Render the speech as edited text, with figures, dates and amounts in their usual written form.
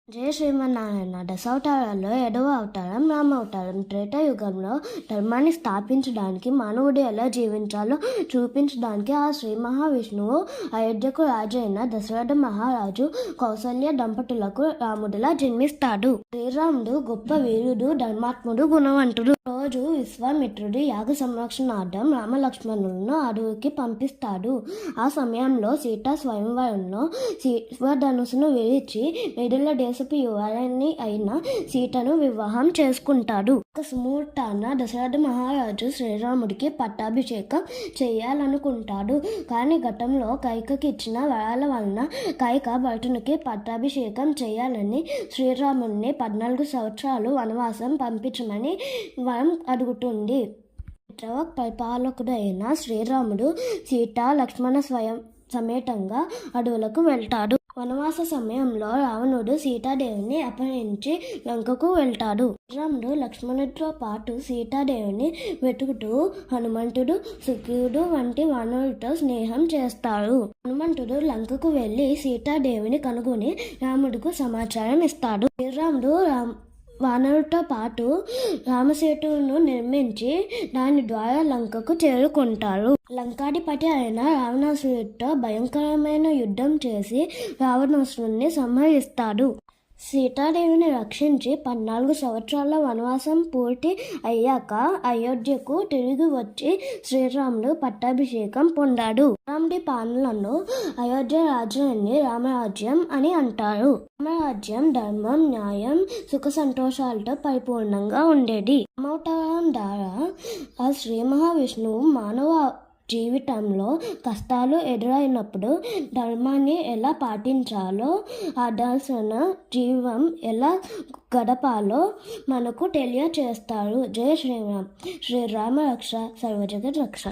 జయ శ్రీమన్నారాయణ. దశావతారాల్లో 7వ అవతారం రామావతారం. త్రేతాయుగంలో ధర్మాన్ని స్థాపించడానికి, మానవుడు ఎలా జీవించాలో చూపించడానికి ఆ శ్రీ మహావిష్ణువు అయోధ్యకు రాజు అయిన దశరథ మహారాజు కౌసల్య దంపతులకు రాముడిలా జన్మిస్తాడు. శ్రీరాముడు గొప్ప వీరుడు, ధర్మాత్ముడు, గుణవంతుడు. రోజు విశ్వామిత్రుడు యాగ సంరక్షణార్థం రామలక్ష్మణులను అడవికి పంపిస్తాడు. ఆ సమయంలో సీతా స్వయంవరంలో శివధనుసును విరిచి మిడిల దేశపు యువరాణి అయిన సీతను వివాహం చేసుకుంటాడు. ఒక సుముహూర్తాన దశరథ మహారాజు శ్రీరాముడికి పట్టాభిషేకం చేయాలనుకుంటాడు. కానీ గతంలో కైకకి ఇచ్చిన వరాల వలన కైక భరతునికి పట్టాభిషేకం చేయాలని శ్రీరాముడిని 14 సంవత్సరాలు వనవాసం పంపించమని వరం అడుగుతుంది. పరిపాలకుడు అయిన శ్రీరాముడు సీత లక్ష్మణ సమేతంగా అడవులకు వెళ్తాడు. వనవాస సమయంలో రావణుడు సీతాదేవిని అపహరించి లంకకు వెళ్తాడు. శ్రీరాముడు లక్ష్మణుడితో పాటు సీతాదేవిని వెతుకుతూ హనుమంతుడు, సుగ్రీవుడు వంటి వానరులతో స్నేహం చేస్తాడు. హనుమంతుడు లంకకు వెళ్లి సీతాదేవిని కనుగొని రాముడికి సమాచారం ఇస్తాడు. శ్రీరాముడు వానరులతో పాటు రామసేతువును నిర్మించి దాని ద్వారా లంకకు చేరుకుంటారు. లంకాధిపతి అయిన రావణాసురుడితో భయంకరమైన యుద్ధం చేసి రావణాసురుడిని సంహరిస్తాడు. సీతాదేవిని రక్షించి 14 సంవత్సరాల వనవాసం పూర్తి అయ్యాక అయోధ్యకు తిరిగి వచ్చి శ్రీరాముడు పట్టాభిషేకం పొందాడు. రాముడి పాలనను అయోధ్య రాజ్యాన్ని రామరాజ్యం అని అంటారు. రామరాజ్యం ధర్మం, న్యాయం, సుఖ సంతోషాలతో పరిపూర్ణంగా ఉండేది. రామావతారం ద్వారా ఆ శ్రీ మహావిష్ణువు మానవ జీవితంలో కష్టాలు ఎదురైనప్పుడు ధర్మాన్ని ఎలా పాటించాలో, ఆదర్శన జీవం ఎలా గడపాలో మనకు తెలియచేస్తారు. జయ శ్రీరామ్. శ్రీరామ రక్ష, సర్వజగత్ రక్ష.